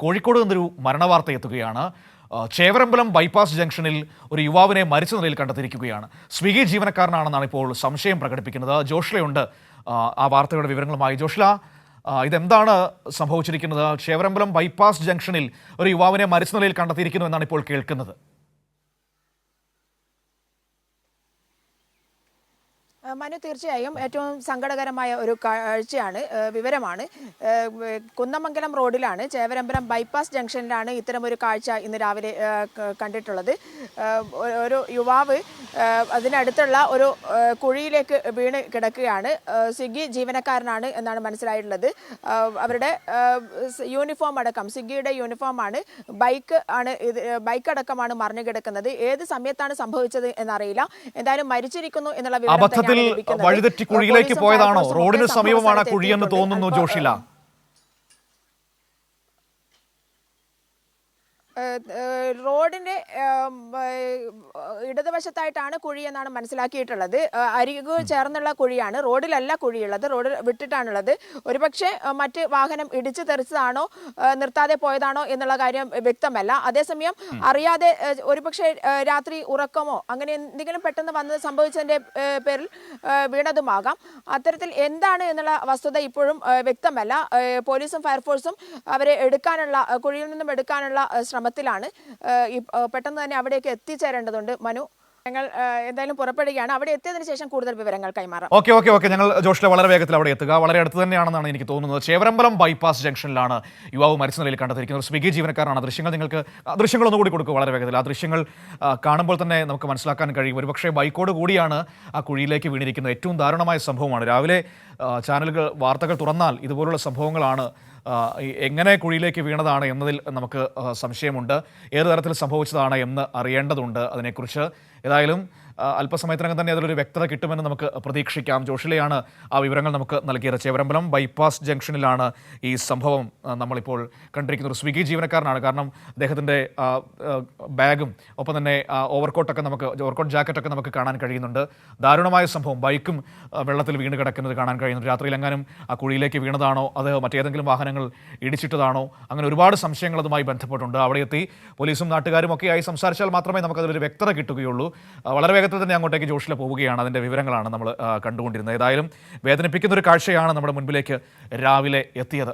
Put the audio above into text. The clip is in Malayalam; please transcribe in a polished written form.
കോഴിക്കോട് നിന്നൊരു മരണവാർത്ത എത്തുകയാണ്. ചേവരമ്പലം ബൈപ്പാസ് ജംഗ്ഷനിൽ ഒരു യുവാവിനെ മരിച്ച നിലയിൽ കണ്ടെത്തിയിരിക്കുകയാണ്. സ്വിഗ്ഗി ജീവനക്കാരനാണെന്നാണ് ഇപ്പോൾ സംശയം പ്രകടിപ്പിക്കുന്നത്. ജോഷ്ലയുണ്ട് ആ വാർത്തയുടെ വിവരങ്ങളുമായി. ജോഷ്ല, ഇതെന്താണ് സംഭവിച്ചിരിക്കുന്നത്? ചേവരമ്പലം ബൈപ്പാസ് ജംഗ്ഷനിൽ ഒരു യുവാവിനെ മരിച്ച നിലയിൽ കണ്ടെത്തിയിരിക്കുന്നു എന്നാണ് ഇപ്പോൾ കേൾക്കുന്നത്. മനു, തീർച്ചയായും ഏറ്റവും സങ്കടകരമായ ഒരു കാഴ്ചയാണ്, വിവരമാണ്. കുന്നമംഗലം റോഡിലാണ്, ചേവരമ്പലം ബൈപ്പാസ് ജംഗ്ഷനിലാണ് ഇത്തരമൊരു കാഴ്ച ഇന്ന് രാവിലെ കണ്ടിട്ടുള്ളത്. ഒരു യുവാവ് അതിനടുത്തുള്ള ഒരു കുഴിയിലേക്ക് വീണ് കിടക്കുകയാണ്. സ്വിഗ്ഗി ജീവനക്കാരനാണ് എന്നാണ് മനസ്സിലായിട്ടുള്ളത്. അവരുടെ യൂണിഫോം അടക്കം, സ്വിഗ്ഗിയുടെ യൂണിഫോമാണ്, ബൈക്ക് അടക്കമാണ് മറിഞ്ഞു കിടക്കുന്നത്. ഏത് സമയത്താണ് സംഭവിച്ചത് എന്നറിയില്ല. എന്തായാലും മരിച്ചിരിക്കുന്നു എന്നുള്ള വിവരം വഴിതെറ്റി കുഴിയിലേക്ക് പോയതാണോ? റോഡിന് സമീപമാണ് കുഴിയെന്ന് തോന്നുന്നു ജോഷില. റോഡിന്റെ ഇടതുവശത്തായിട്ടാണ് കുഴി എന്നാണ് മനസ്സിലാക്കിയിട്ടുള്ളത്. അരികു ചേർന്നുള്ള കുഴിയാണ്, റോഡിലല്ല കുഴിയുള്ളത്, റോഡ് വിട്ടിട്ടാണുള്ളത്. ഒരുപക്ഷെ മറ്റ് വാഹനം ഇടിച്ചു തെറിച്ചതാണോ നിർത്താതെ പോയതാണോ എന്നുള്ള കാര്യം വ്യക്തമല്ല. അതേസമയം അറിയാതെ ഒരുപക്ഷെ രാത്രി ഉറക്കമോ അങ്ങനെ എന്തെങ്കിലും പെട്ടെന്ന് വന്ന് സംഭവിച്ചതിന്റെ പേരിൽ വീണതുമാകാം. അത്തരത്തിൽ എന്താണ് എന്നുള്ള വസ്തുത ഇപ്പോഴും വ്യക്തമല്ല. പോലീസും ഫയർഫോഴ്സും അവരെ കുഴിയിൽ നിന്നും എടുക്കാനുള്ള ശ്രമത്തിലാണ്. പെട്ടെന്ന് തന്നെ അവിടേക്ക് എത്തിച്ചേരേണ്ടതുണ്ട്. മനു, ഞങ്ങൾ എന്തായാലും പുറപ്പെടുകയാണ്. അവിടെ എത്തിയതിനു ശേഷം കൂടുതൽ വിവരങ്ങൾ കൈമാറാം. ഓക്കെ ഞങ്ങൾ ജോഷ്ല വളരെ വേഗത്തിൽ അവിടെ എത്തുക. വളരെ അടുത്ത് തന്നെയാണെന്നാണ് എനിക്ക് തോന്നുന്നത്. ചേവരമ്പലം ബൈപ്പാസ് ജംഗ്ഷനിലാണ് യുവാവ് മരിച്ച നിലയിൽ കണ്ടെത്തിയിരിക്കുന്നത്. സ്വിഗ്ഗി ജീവനക്കാരനാണ്. ദൃശ്യങ്ങൾ ഒന്നുകൂടി കൊടുക്കുക വളരെ വേഗത്തിൽ. ആ ദൃശ്യങ്ങൾ കാണുമ്പോൾ തന്നെ നമുക്ക് മനസ്സിലാക്കാൻ കഴിയും. ഒരുപക്ഷെ ബൈക്കോട് കൂടിയാണ് ആ കുഴിയിലേക്ക് വീണിരിക്കുന്നത്. ഏറ്റവും ദാരുണമായ സംഭവമാണ്. രാവിലെ വാർത്തകൾ തുറന്നാൽ ഇതുപോലുള്ള സംഭവങ്ങളാണ്. എങ്ങനെ കുഴിയിലേക്ക് വീണതാണ് എന്നതിൽ നമുക്ക് സംശയമുണ്ട്. ഏത് തരത്തിൽ സംഭവിച്ചതാണ് എന്ന് അറിയേണ്ടതുണ്ട്. അതിനെക്കുറിച്ച് ഏതായാലും അല്പസമയത്തിനകം തന്നെ അതിലൊരു വ്യക്തത കിട്ടുമെന്ന് നമുക്ക് പ്രതീക്ഷിക്കാം. ജോഷിലെയാണ് ആ വിവരങ്ങൾ നമുക്ക് നൽകിയത്. ചേവരമ്പലം ബൈപ്പാസ് ജംഗ്ഷനിലാണ് ഈ സംഭവം നമ്മളിപ്പോൾ കണ്ടിരിക്കുന്നത്. ഒരു സ്വിഗ്ഗി ജീവനക്കാരനാണ്. കാരണം അദ്ദേഹത്തിൻ്റെ ബാഗും ഒപ്പം തന്നെ ഓവർകോട്ട് ജാക്കറ്റൊക്കെ നമുക്ക് കാണാൻ കഴിയുന്നുണ്ട്. ദാരുണമായ സംഭവം. ബൈക്കും വെള്ളത്തിൽ വീണ് കിടക്കുന്നത് കാണാൻ കഴിയുന്നുണ്ട്. രാത്രിയിലെങ്ങാനും ആ കുഴിയിലേക്ക് വീണതാണോ, അത് മറ്റേതെങ്കിലും വാഹനങ്ങൾ ഇടിച്ചിട്ടതാണോ, അങ്ങനെ ഒരുപാട് സംശയങ്ങൾ അതുമായി ബന്ധപ്പെട്ടുണ്ട്. അവിടെ എത്തി പോലീസും നാട്ടുകാരും ഒക്കെയായി സംസാരിച്ചാൽ മാത്രമേ നമുക്കതിലൊരു വ്യക്തത കിട്ടുകയുള്ളൂ. വളരെ വേഗത്തിൽ തന്നെ അങ്ങോട്ടേക്ക് ജോഷില പോവുകയാണ്. അതിൻ്റെ വിവരങ്ങളാണ് നമ്മൾ കണ്ടുകൊണ്ടിരുന്നത്. ഏതായാലും വേദനിപ്പിക്കുന്ന ഒരു കാഴ്ചയാണ് നമ്മുടെ മുൻപിലേക്ക് രാവിലെ എത്തിയത്.